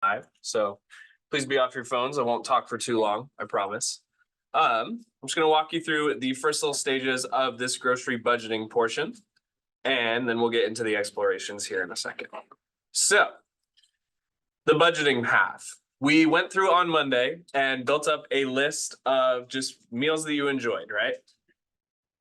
live, so please be off your phones. I won't talk for too long, I promise. I'm just going to walk you through the first little stages of this grocery budgeting portion, and then we'll get into the explorations here in a second. So, the budgeting path. We went through on Monday and built up a list of just meals that you enjoyed, right?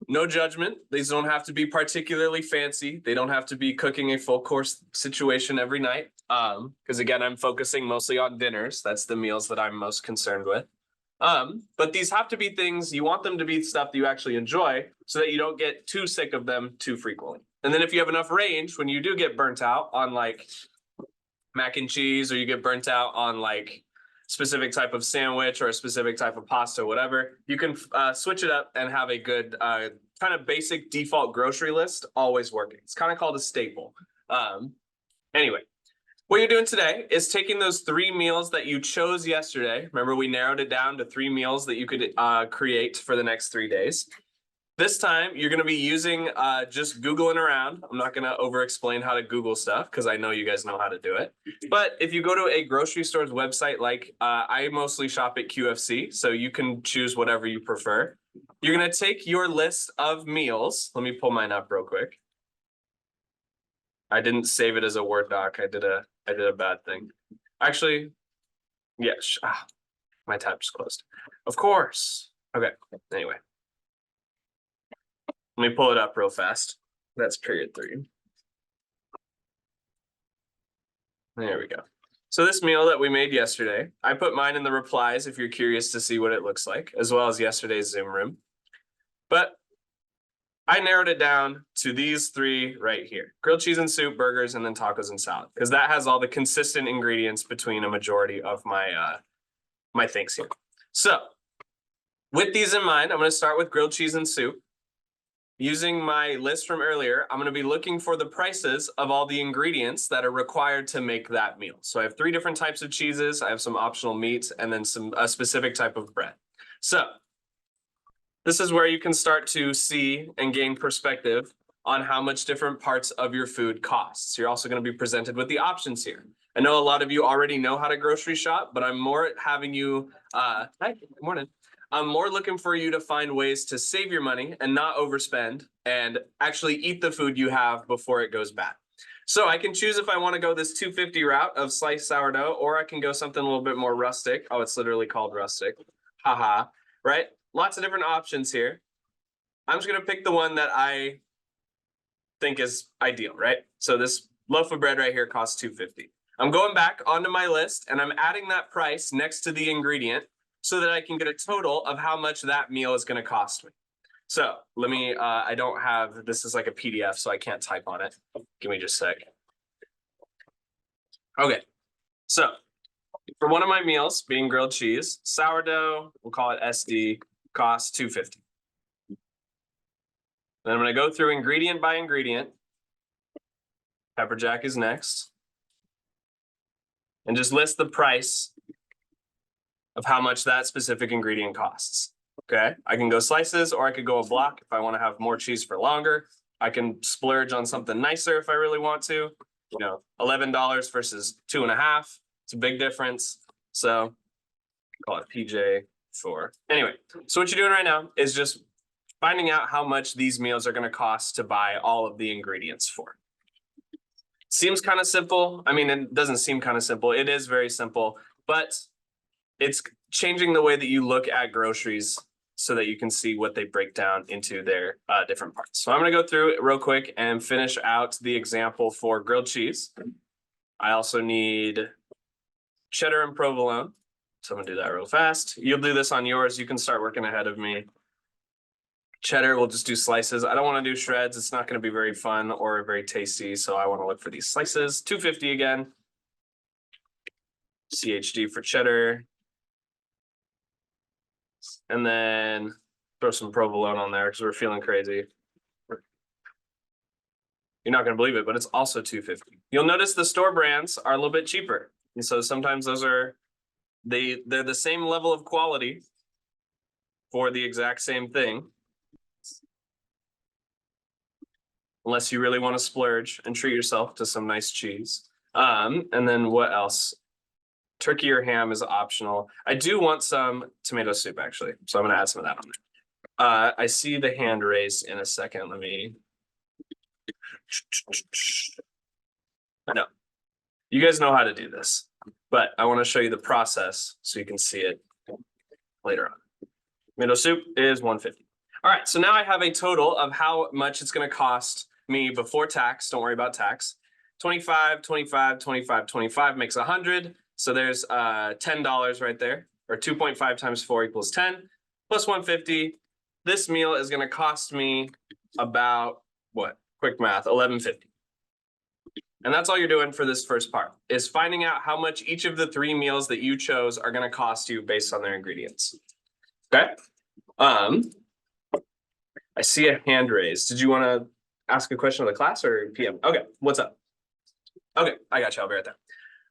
No judgment. These don't have to be particularly fancy. They don't have to be cooking a full course situation every night. Because again, I'm focusing mostly on dinners. That's the meals that I'm most concerned with. But these have to be things, you want them to be stuff that you actually enjoy so that you don't get too sick of them too frequently. And then if you have enough range, when you do get burnt out on like mac and cheese, or you get burnt out on like specific type of sandwich or a specific type of pasta, whatever, you can switch it up and have a good kind of basic default grocery list always working. It's kind of called a staple. Anyway, what you're doing today is taking those 3 meals that you chose yesterday. Remember, we narrowed it down to 3 meals that you could create for the next 3 days. This time, you're going to be using just Googling around. I'm not going to over-explain how to Google stuff because I know you guys know how to do it. But if you go to a grocery store's website, like I mostly shop at QFC, so you can choose whatever you prefer. You're going to take your list of meals. Let me pull mine up real quick. I didn't save it as a Word doc. I did a bad thing. Actually, yeah, my tab just closed. Of course. Okay, anyway. Let me pull it up real fast. That's period 3. There we go. So this meal that we made yesterday, I put mine in the replies if you're curious to see what it looks like, as well as yesterday's Zoom room. But I narrowed it down to these 3 right here: grilled cheese and soup, burgers, and then tacos and salad, because that has all the consistent ingredients between a majority of my my things here. So with these in mind, I'm going to start with grilled cheese and soup. Using my list from earlier, I'm going to be looking for the prices of all the ingredients that are required to make that meal. So I have 3 different types of cheeses. I have some optional meats and then a specific type of bread. So this is where you can start to see and gain perspective on how much different parts of your food costs. You're also going to be presented with the options here. I know a lot of you already know how to grocery shop, but I'm more having you, hi, good morning. I'm more looking for you to find ways to save your money and not overspend and actually eat the food you have before it goes bad. So I can choose if I want to go this 250 route of sliced sourdough, or I can go something a little bit more rustic. Oh, it's literally called rustic. Haha, right? Lots of different options here. I'm just going to pick the one that I think is ideal, right? So this loaf of bread right here costs $2.50. I'm going back onto my list and I'm adding that price next to the ingredient so that I can get a total of how much that meal is going to cost me. So let me, I don't have, this is like a PDF, so I can't type on it. Give me just a sec. Okay, so for one of my meals, being grilled cheese, sourdough, we'll call it SD, costs $2.50. Then I'm going to go through ingredient by ingredient. Pepper jack is next. And just list the price of how much that specific ingredient costs. Okay, I can go slices, or I could go a block if I want to have more cheese for longer. I can splurge on something nicer if I really want to. You know, $11 versus $2.50. It's a big difference. So call it PJ for. Anyway, so what you're doing right now is just finding out how much these meals are going to cost to buy all of the ingredients for. Seems kind of simple. I mean, it doesn't seem kind of simple. It is very simple, but it's changing the way that you look at groceries so that you can see what they break down into their different parts. So I'm going to go through it real quick and finish out the example for grilled cheese. I also need cheddar and provolone. So I'm going to do that real fast. You'll do this on yours. You can start working ahead of me. Cheddar, we'll just do slices. I don't want to do shreds. It's not going to be very fun or very tasty. So I want to look for these slices. $2.50 again. CHD for cheddar. And then throw some provolone on there because we're feeling crazy. You're not going to believe it, but it's also $2.50. You'll notice the store brands are a little bit cheaper. And so sometimes those are, they're the same level of quality for the exact same thing. Unless you really want to splurge and treat yourself to some nice cheese. And then what else? Turkey or ham is optional. I do want some tomato soup actually, so I'm gonna add some of that on there. I see the hand raised in a second. Let me. No, you guys know how to do this, but I want to show you the process so you can see it later on. Tomato soup is $1.50. All right, so now I have a total of how much it's going to cost me before tax. Don't worry about tax. 25, 25, 25, 25 makes 100. So there's $10 right there, or 2.5 times 4 equals 10, plus 150. This meal is going to cost me about what? Quick math, $11.50. And that's all you're doing for this first part, is finding out how much each of the 3 meals that you chose are going to cost you based on their ingredients. Okay. I see a hand raised. Did you want to ask a question of the class or PM? Okay, what's up? Okay, I got you. I'll be right there.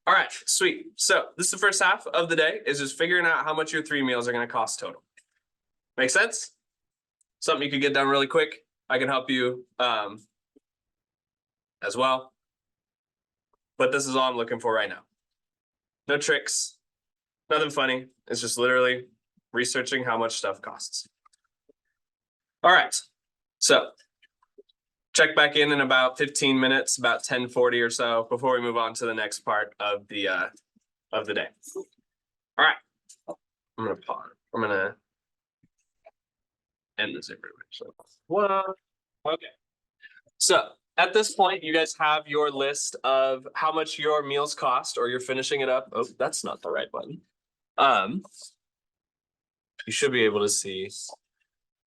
All right, sweet. So this is the first half of the day, is just figuring out how much your 3 meals are going to cost total. Make sense? Something you could get done really quick. I can help you as well. But this is all I'm looking for right now. No tricks, nothing funny. It's just literally researching how much stuff costs. All right, so check back in about 15 minutes, about 10:40 or so, before we move on to the next part of the day. All right, I'm gonna pause. I'm gonna end this everywhere. So what? Okay. So at this point, you guys have your list of how much your meals cost, or you're finishing it up. Oh, that's not the right button. You should be able to see. Is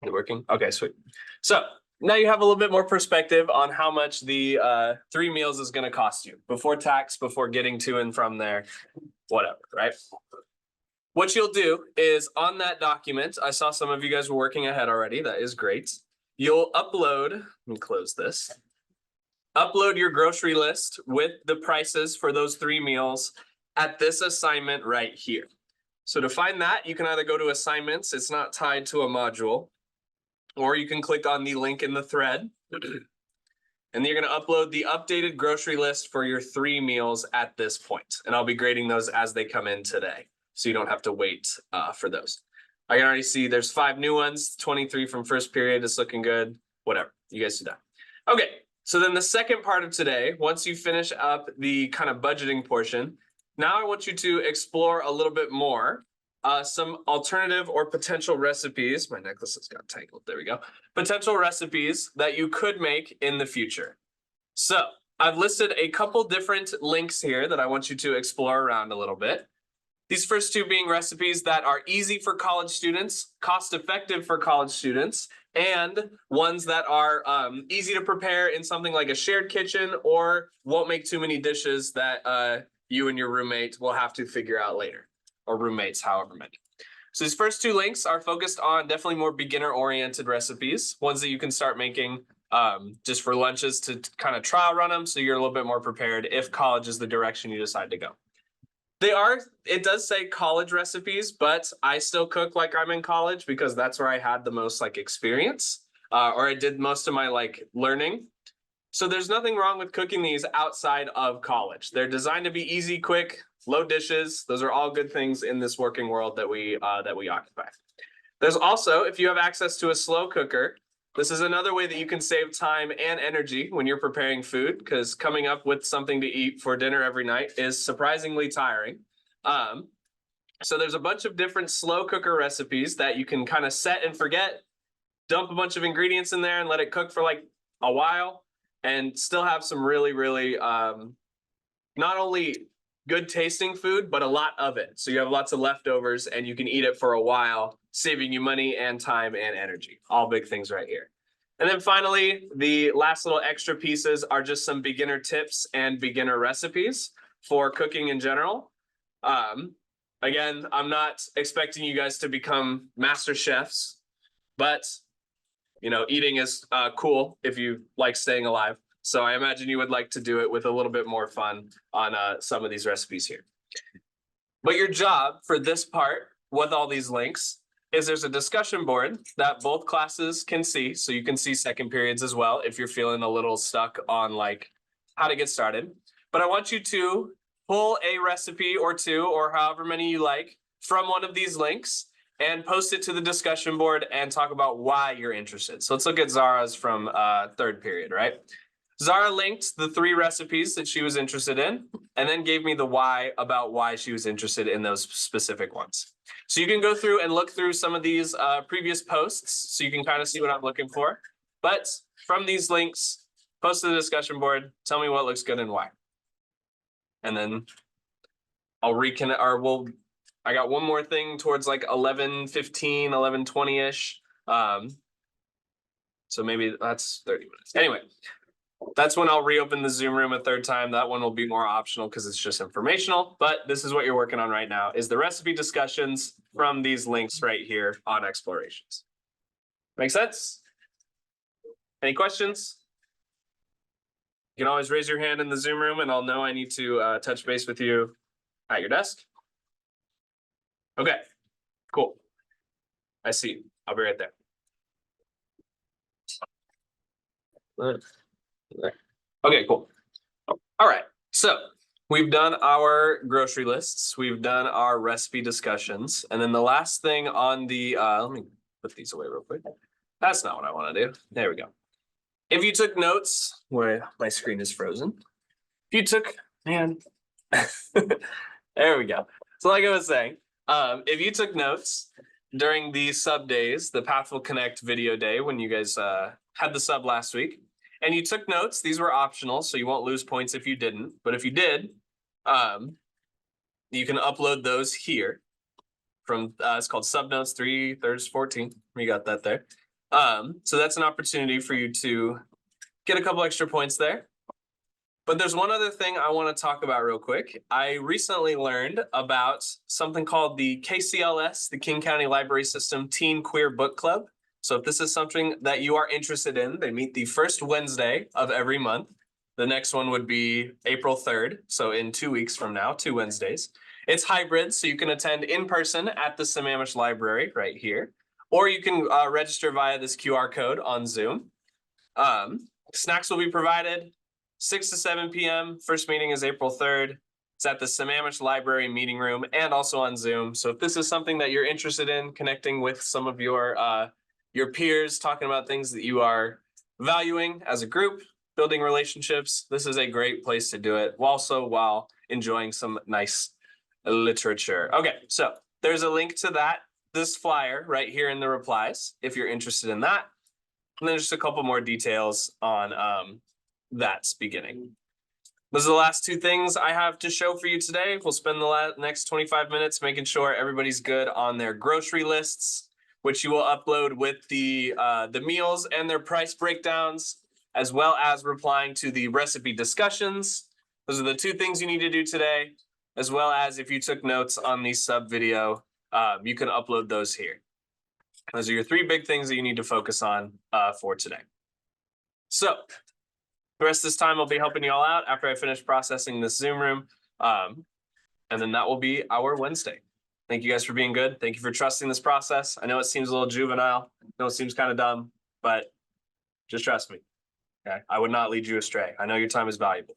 it working? Okay, sweet. So now you have a little bit more perspective on how much the 3 meals is going to cost you before tax, before getting to and from there, whatever, right? What you'll do is on that document, I saw some of you guys were working ahead already. That is great. You'll upload, let me close this. Upload your grocery list with the prices for those 3 meals at this assignment right here. So to find that, you can either go to assignments, it's not tied to a module, or you can click on the link in the thread. And then you're going to upload the updated grocery list for your 3 meals at this point. And I'll be grading those as they come in today, so you don't have to wait for those. I can already see there's 5 new ones, 23 from first period is looking good, whatever, you guys do that. Okay, so then the second part of today, once you finish up the kind of budgeting portion, now I want you to explore a little bit more some alternative or potential recipes. My necklace has got tangled. There we go. Potential recipes that you could make in the future. So I've listed a couple different links here that I want you to explore around a little bit. These first 2 being recipes that are easy for college students, cost-effective for college students, and ones that are easy to prepare in something like a shared kitchen, or won't make too many dishes that you and your roommate will have to figure out later, or roommates, however many. So these first 2 links are focused on definitely more beginner-oriented recipes, ones that you can start making just for lunches to kind of trial run them, so you're a little bit more prepared if college is the direction you decide to go. It does say college recipes, but I still cook like I'm in college because that's where I had the most like experience, or I did most of my like learning. So there's nothing wrong with cooking these outside of college. They're designed to be easy, quick, low dishes. Those are all good things in this working world that we occupy. There's also, if you have access to a slow cooker, this is another way that you can save time and energy when you're preparing food, because coming up with something to eat for dinner every night is surprisingly tiring. So there's a bunch of different slow cooker recipes that you can kind of set and forget, dump a bunch of ingredients in there and let it cook for like a while, and still have some really, really not only good tasting food, but a lot of it. So you have lots of leftovers and you can eat it for a while, saving you money and time and energy. All big things right here. And then finally, the last little extra pieces are just some beginner tips and beginner recipes for cooking in general. Again, I'm not expecting you guys to become master chefs, but you know, eating is cool if you like staying alive. So I imagine you would like to do it with a little bit more fun on some of these recipes here. But your job for this part with all these links is there's a discussion board that both classes can see. So you can see second periods as well if you're feeling a little stuck on like how to get started. But I want you to pull a recipe or two, or however many you like, from one of these links and post it to the discussion board and talk about why you're interested. So let's look at Zara's from third period, right? Zara linked the 3 recipes that she was interested in and then gave me the why about why she was interested in those specific ones. So you can go through and look through some of these previous posts so you can kind of see what I'm looking for. But from these links, post to the discussion board, tell me what looks good and why. And then I'll reconnect, or I got one more thing towards like 11:15, 11:20-ish. So maybe that's 30 minutes. Anyway, that's when I'll reopen the Zoom room a third time. That one will be more optional because it's just informational, but this is what you're working on right now, is the recipe discussions from these links right here on Explorations. Make sense? Any questions? You can always raise your hand in the Zoom room and I'll know I need to touch base with you at your desk. Okay, cool. I see you. I'll be right there. Okay, cool. All right, so we've done our grocery lists, we've done our recipe discussions, and then the last thing on the, let me put these away real quick. That's not what I want to do. There we go. If you took notes, where my screen is frozen. If you took, man, there we go. So like I was saying, if you took notes during the sub days, the Path Will Connect video day, when you guys had the sub last week, and you took notes, these were optional, so you won't lose points if you didn't. But if you did, you can upload those here from, it's called Sub Notes 3/14. We got that there. So that's an opportunity for you to get a couple extra points there. But there's one other thing I want to talk about real quick. I recently learned about something called the KCLS, the King County Library System Teen Queer Book Club. So if this is something that you are interested in, they meet the first Wednesday of every month. The next one would be April 3rd. So in 2 weeks from now, 2 Wednesdays. It's hybrid, so you can attend in person at the Sammamish Library right here, or you can register via this QR code on Zoom. Snacks will be provided 6 to 7 p.m. First meeting is April 3rd. It's at the Sammamish Library meeting room and also on Zoom. So if this is something that you're interested in, connecting with some of your peers, talking about things that you are valuing as a group, building relationships, this is a great place to do it, while enjoying some nice literature. Okay, so there's a link to this flyer right here in the replies if you're interested in that. And then just a couple more details on that's beginning. Those are the last 2 things I have to show for you today. We'll spend the next 25 minutes making sure everybody's good on their grocery lists, which you will upload with the meals and their price breakdowns, as well as replying to the recipe discussions. Those are the 2 things you need to do today, as well as if you took notes on the sub video, you can upload those here. Those are your 3 big things that you need to focus on for today. So the rest of this time I'll be helping you all out after I finish processing this Zoom room. And then that will be our Wednesday. Thank you guys for being good. Thank you for trusting this process. I know it seems a little juvenile. I know it seems kind of dumb, but just trust me. Okay, I would not lead you astray. I know your time is valuable.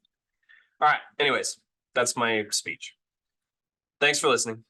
All right, anyways, that's my speech. Thanks for listening.